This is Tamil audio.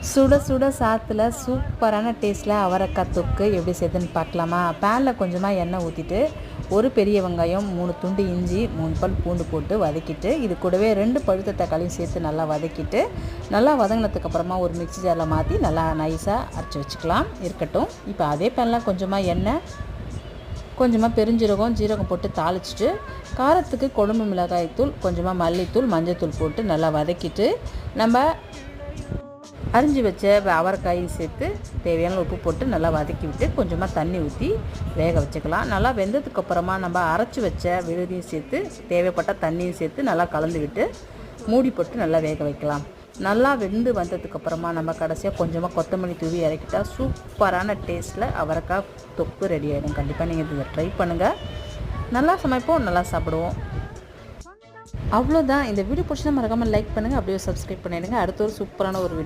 சுட சுட சாத்தில் சூப்பரான டேஸ்ட்டில் அவரைக்காய் தொக்கு எப்படி செய்யுதுன்னு பார்க்கலாமா? பேனில் கொஞ்சமாக எண்ணெய் ஊற்றிட்டு ஒரு பெரிய வெங்காயம், 3 துண்டு இஞ்சி, 3 பல் பூண்டு போட்டு வதக்கிட்டு, இது கூடவே 2 பழுத்த தக்காளியும் சேர்த்து நல்லா வதக்கிட்டு, நல்லா வதங்கினதுக்கப்புறமா ஒரு மிக்ஸி ஜாரில் மாற்றி நல்லா நைஸாக அரைச்சி வச்சுக்கலாம். இருக்கட்டும். இப்போ அதே பேனில் கொஞ்சமாக எண்ணெய், கொஞ்சமாக பெருஞ்சீரகம், ஜீரகம் போட்டு தாளிச்சிட்டு, காரத்துக்கு குழம்பு மிளகாய் தூள், கொஞ்சமாக மல்லித்தூள், மஞ்சள் போட்டு நல்லா வதக்கிட்டு, நம்ம அரிஞ்சு வச்ச அவரைக்காயும் சேர்த்து தேவையான உப்பு போட்டு நல்லா வதக்கி விட்டு கொஞ்சமாக தண்ணி ஊற்றி வேக வச்சுக்கலாம். நல்லா வெந்ததுக்கப்புறமா நம்ம அரைச்சி வச்ச விழுதியும் சேர்த்து தேவைப்பட்ட தண்ணியும் சேர்த்து நல்லா கலந்து விட்டு மூடி போட்டு நல்லா வேக வைக்கலாம். நல்லா வெந்து வந்ததுக்கப்புறமா நம்ம கடைசியாக கொஞ்சமாக கொத்தமல்லி தூவி இறக்கிட்டால் சூப்பரான டேஸ்ட்டில் அவரைக்காய் தொக்கு ரெடி ஆகிடும். கண்டிப்பாக நீங்கள் இதை ட்ரை பண்ணுங்கள். நல்லா சமைப்போம், நல்லா சாப்பிடுவோம். அவ்வளோதான். இந்த வீடியோ பிடிச்சா மறக்காமல் லைக் பண்ணுங்கள், அப்படியே சப்ஸ்கிரைப் பண்ணிடுங்க. அடுத்த ஒரு சூப்பரான ஒரு வீடியோ